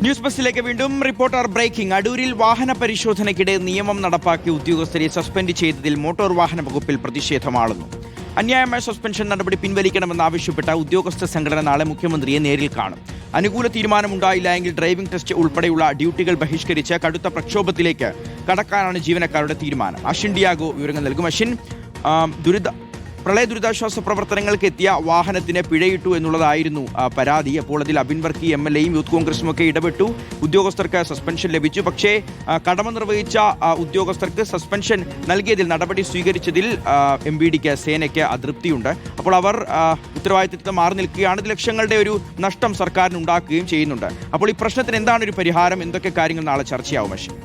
News ബസ്സിലേക്ക് വീണ്ടും reporter breaking. അടൂരിൽ വാഹന പരിശോധനയ്ക്കിടെ നിയമം നടപ്പാക്കിയ ഉദ്യോഗസ്ഥരെ സസ്പെൻഡ് ചെയ്തതിൽ മോട്ടോർ വാഹന വകുപ്പിൽ പ്രതിഷേധമാളുന്നു. അന്യായമായ സസ്പെൻഷൻ നടപടി പിൻവലിക്കണമെന്നാവശ്യപ്പെട്ട ഉദ്യോഗസ്ഥ സംഘടന നാളെ മുഖ്യമന്ത്രിയെ നേരിൽ കാണും. അനുകൂല തീരുമാനമുണ്ടായില്ല എങ്കിൽ ഡ്രൈവിംഗ് ടെസ്റ്റ് ഉൾപ്പെടെയുള്ള ഡ്യൂട്ടികൾ ബഹിഷ്കരിച്ച് കടുത്ത പ്രക്ഷോഭത്തിലേക്ക് കടക്കാനാണ് ജീവനക്കാരുടെ തീരുമാനം. അശ്വിൻ ഡിയാഗോ വിവരങ്ങൾ നൽകും. അശ്വിൻ, പ്രളയ ദുരിതാശ്വാസ പ്രവർത്തനങ്ങൾക്ക് എത്തിയ വാഹനത്തിന് പിഴയിട്ടു എന്നുള്ളതായിരുന്നു പരാതി. അപ്പോൾ അതിൽ അബിൻ വർക്കി MLA-യും യൂത്ത് കോൺഗ്രസും ഒക്കെ ഇടപെട്ടു. ഉദ്യോഗസ്ഥർക്ക് സസ്പെൻഷൻ ലഭിച്ചു. പക്ഷേ കടമ നിർവഹിച്ച ഉദ്യോഗസ്ഥർക്ക് സസ്പെൻഷൻ നൽകിയതിൽ, നടപടി സ്വീകരിച്ചതിൽ MVDക്ക്, സേനയ്ക്ക് അതൃപ്തിയുണ്ട്. അപ്പോൾ അവർ ഉത്തരവാദിത്തത്തിൽ മാറി നിൽക്കുകയാണ്. ഇത് ലക്ഷങ്ങളുടെ ഒരു നഷ്ടം സർക്കാരിന് ഉണ്ടാക്കുകയും ചെയ്യുന്നുണ്ട്. അപ്പോൾ ഈ പ്രശ്നത്തിന് എന്താണ് ഒരു പരിഹാരം? എന്തൊക്കെ കാര്യങ്ങൾ നാളെ ചർച്ചയാവും? അശ്വിൻ,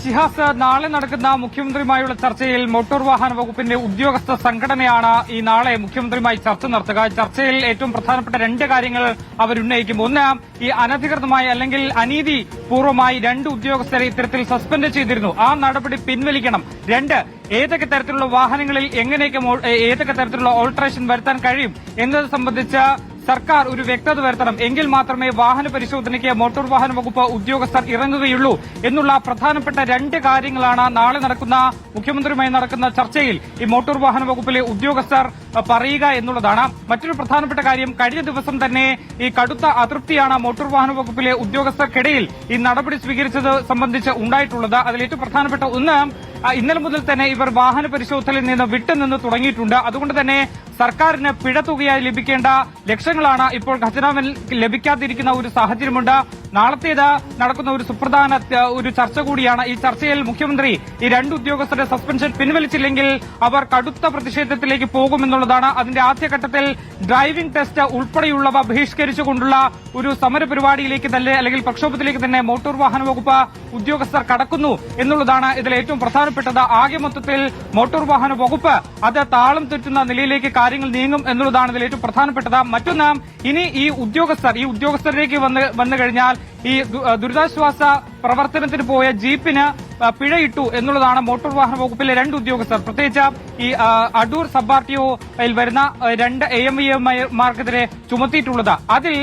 ഷിഹാസ്, നാളെ നടക്കുന്ന മുഖ്യമന്ത്രിയുമായുള്ള ചർച്ചയിൽ മോട്ടോർ വാഹന വകുപ്പിന്റെ ഉദ്യോഗസ്ഥ സംഘടനയാണ് ഈ നാളെ മുഖ്യമന്ത്രിയുമായി ചർച്ച നടത്തുക. ചർച്ചയിൽ ഏറ്റവും പ്രധാനപ്പെട്ട രണ്ട് കാര്യങ്ങൾ അവരുന്നയിക്കും. ഒന്ന്, ഈ അനധികൃതമായി അല്ലെങ്കിൽ അനീതി പൂർവ്വമായി 2 ഉദ്യോഗസ്ഥരെ ഇത്തരത്തിൽ സസ്പെൻഡ് ചെയ്തിരുന്നു, ആ നടപടി പിൻവലിക്കണം. 2, ഏതൊക്കെ തരത്തിലുള്ള വാഹനങ്ങളിൽ ഏതൊക്കെ തരത്തിലുള്ള ഓൾട്ടറേഷൻ വരുത്താൻ കഴിയും എന്നത് സംബന്ധിച്ച സർക്കാർ ഒരു വ്യക്തത വരുത്തണം. എങ്കിൽ മാത്രമേ വാഹന പരിശോധനയ്ക്ക് മോട്ടോർ വാഹന വകുപ്പ് ഉദ്യോഗസ്ഥർ ഇറങ്ങുകയുള്ളൂ എന്നുള്ള പ്രധാനപ്പെട്ട 2 കാര്യങ്ങളാണ് നാളെ നടക്കുന്ന മുഖ്യമന്ത്രിയുമായി നടക്കുന്ന ചർച്ചയിൽ ഈ മോട്ടോർ വാഹന വകുപ്പിലെ ഉദ്യോഗസ്ഥർ പറയുക എന്നുള്ളതാണ്. മറ്റൊരു പ്രധാനപ്പെട്ട കാര്യം, കഴിഞ്ഞ ദിവസം തന്നെ ഈ കടുത്ത അതൃപ്തിയാണ് മോട്ടോർ വാഹന വകുപ്പിലെ ഉദ്യോഗസ്ഥർക്കിടയിൽ ഈ നടപടി സ്വീകരിച്ചത് സംബന്ധിച്ച് ഉണ്ടായിട്ടുള്ളത്. അതിൽ ഏറ്റവും പ്രധാനപ്പെട്ട ഒന്ന്, ഇന്നലെ മുതൽ തന്നെ ഇവർ വാഹന പരിശോധനയിൽ നിന്ന് വിട്ടുനിന്ന് തുടങ്ങിയിട്ടുണ്ട്. അതുകൊണ്ട് തന്നെ സർക്കാരിന് പിഴ തുകയായി ലഭിക്കേണ്ട ലക്ഷങ്ങളാണ് ഇപ്പോൾ ഖജനാവിൽ ലഭിക്കാതിരിക്കുന്ന ഒരു സാഹചര്യമുണ്ട്. നാളത്തേത് നടക്കുന്ന ഒരു സുപ്രധാന ഒരു ചർച്ച കൂടിയാണ്. ഈ ചർച്ചയിൽ മുഖ്യമന്ത്രി ഈ 2 ഉദ്യോഗസ്ഥരുടെ സസ്പെൻഷൻ പിൻവലിച്ചില്ലെങ്കിൽ അവർ കടുത്ത പ്രതിഷേധത്തിലേക്ക് പോകുമെന്നുള്ളതാണ്. അതിന്റെ ആദ്യഘട്ടത്തിൽ ഡ്രൈവിംഗ് ടെസ്റ്റ് ഉൾപ്പെടെയുള്ളവ ബഹിഷ്കരിച്ചുകൊണ്ടുള്ള ഒരു സമരപരിപാടിയിലേക്ക് തന്നെ, അല്ലെങ്കിൽ പ്രക്ഷോഭത്തിലേക്ക് തന്നെ മോട്ടോർ വാഹന വകുപ്പ് ഉദ്യോഗസ്ഥർ കടക്കുന്നു എന്നുള്ളതാണ് ഇതിൽ ഏറ്റവും പ്രധാനപ്പെട്ടത്. ആകെ മൊത്തത്തിൽ മോട്ടോർ വാഹന വകുപ്പ് അത് താളം തെറ്റുന്ന നിലയിലേക്ക് കാര്യങ്ങൾ നീങ്ങും എന്നുള്ളതാണ് ഇതിൽ ഏറ്റവും പ്രധാനപ്പെട്ടത്. മറ്റൊന്ന്, ഇനി ഈ ഉദ്യോഗസ്ഥരിലേക്ക് വന്നു കഴിഞ്ഞാൽ ഈ ദുരിതാശ്വാസ പ്രവർത്തനത്തിന് പോയ ജീപ്പിന് പിഴയിട്ടു എന്നുള്ളതാണ് മോട്ടോർ വാഹന വകുപ്പിലെ 2 ഉദ്യോഗസ്ഥർ, പ്രത്യേകിച്ച് ഈ അടൂർ സബ് RTO-യിൽ വരുന്ന 2 AMVമാർക്കെതിരെ ചുമത്തിയിട്ടുള്ളത്. അതിൽ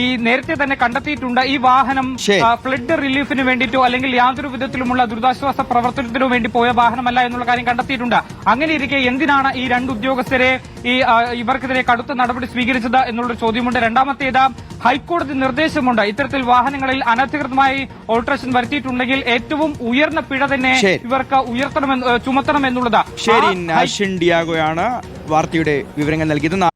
ഈ നേരത്തെ തന്നെ കണ്ടെത്തിയിട്ടുണ്ട്, ഈ വാഹനം ഫ്ലഡ് റിലീഫിന് വേണ്ടിയിട്ടോ അല്ലെങ്കിൽ യാതൊരു വിധത്തിലുമുള്ള ദുരിതാശ്വാസ പ്രവർത്തനത്തിനോ വേണ്ടി പോയ വാഹനമല്ല എന്നുള്ള കാര്യം കണ്ടെത്തിയിട്ടുണ്ട്. അങ്ങനെ ഇരിക്കെ എന്തിനാണ് ഈ 2 ഉദ്യോഗസ്ഥരെ ഇവർക്കെതിരെ കടുത്ത നടപടി സ്വീകരിച്ചത് എന്നുള്ളൊരു ചോദ്യമുണ്ട്. രണ്ടാമത്തേത്, ഹൈക്കോടതി നിർദ്ദേശമുണ്ട് ഇത്തരത്തിൽ വാഹനങ്ങളിൽ അനധികൃതമായി ഓൾട്ടറേഷൻ വരുത്തിയിട്ടുണ്ടെങ്കിൽ ഏറ്റവും ഉയർന്ന പിഴ തന്നെ ഇവർക്ക് ചുമത്തണമെന്നുള്ളത്. ശരി, അശ്വിൻ ഡിയാഗോയാണ് വാർത്തയുടെ വിവരങ്ങൾ നൽകിയത്.